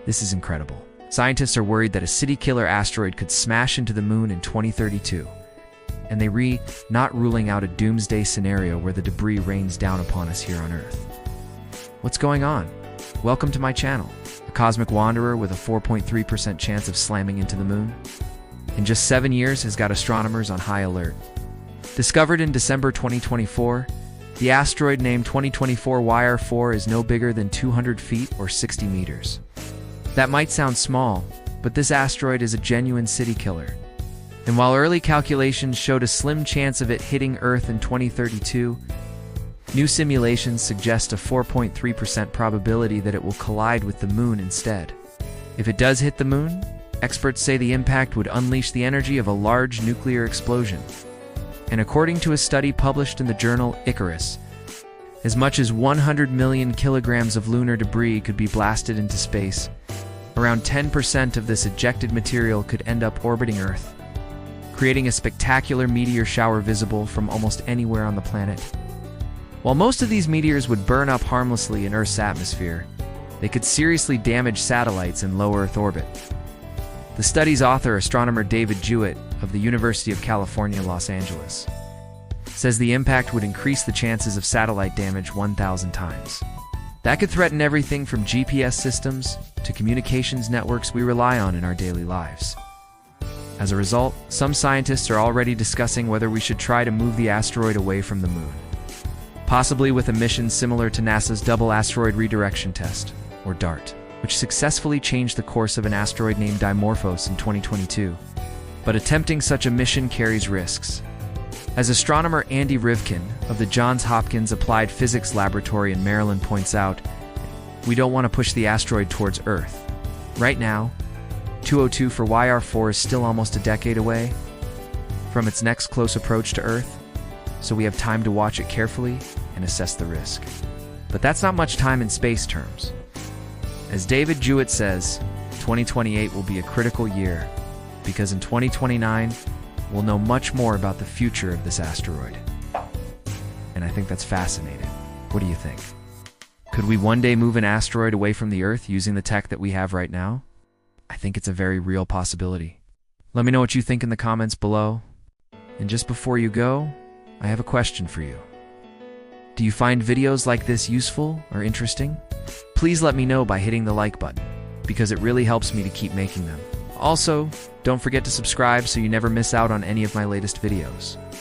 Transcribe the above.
This is incredible. Scientists are worried that a city-killer asteroid could smash into the moon in 2032, and they not ruling out a doomsday scenario where the debris rains down upon us here on Earth. What's going on? Welcome to my channel. A cosmic wanderer with a 4.3% chance of slamming into the moon in just 7 years has got astronomers on high alert. Discovered in December 2024, the asteroid named 2024 YR4 is no bigger than 200 feet or 60 meters. That might sound small, but this asteroid is a genuine city killer. And while early calculations showed a slim chance of it hitting Earth in 2032, new simulations suggest a 4.3% probability that it will collide with the moon instead. If it does hit the moon, experts say the impact would unleash the energy of a large nuclear explosion. And according to a study published in the journal Icarus, as much as 100 million kilograms of lunar debris could be blasted into space. Around 10% of this ejected material could end up orbiting Earth, creating a spectacular meteor shower visible from almost anywhere on the planet. While most of these meteors would burn up harmlessly in Earth's atmosphere, they could seriously damage satellites in low Earth orbit. The study's author, astronomer David Jewett of the University of California, Los Angeles, says the impact would increase the chances of satellite damage 1,000 times. That could threaten everything from GPS systems to communications networks we rely on in our daily lives. As a result, some scientists are already discussing whether we should try to move the asteroid away from the moon, possibly with a mission similar to NASA's Double Asteroid Redirection Test, or DART, which successfully changed the course of an asteroid named Dimorphos in 2022. But attempting such a mission carries risks. As astronomer Andy Rivkin of the Johns Hopkins Applied Physics Laboratory in Maryland points out, we don't want to push the asteroid towards Earth. Right now, 202 for YR4 is still almost a decade away from its next close approach to Earth, so we have time to watch it carefully and assess the risk. But that's not much time in space terms. As David Jewett says, 2028 will be a critical year, because in 2029, we'll know much more about the future of this asteroid. And I think that's fascinating. What do you think? Could we one day move an asteroid away from the Earth using the tech that we have right now? I think it's a very real possibility. Let me know what you think in the comments below. And just before you go, I have a question for you. Do you find videos like this useful or interesting? Please let me know by hitting the like button, because it really helps me to keep making them. Also, don't forget to subscribe so you never miss out on any of my latest videos.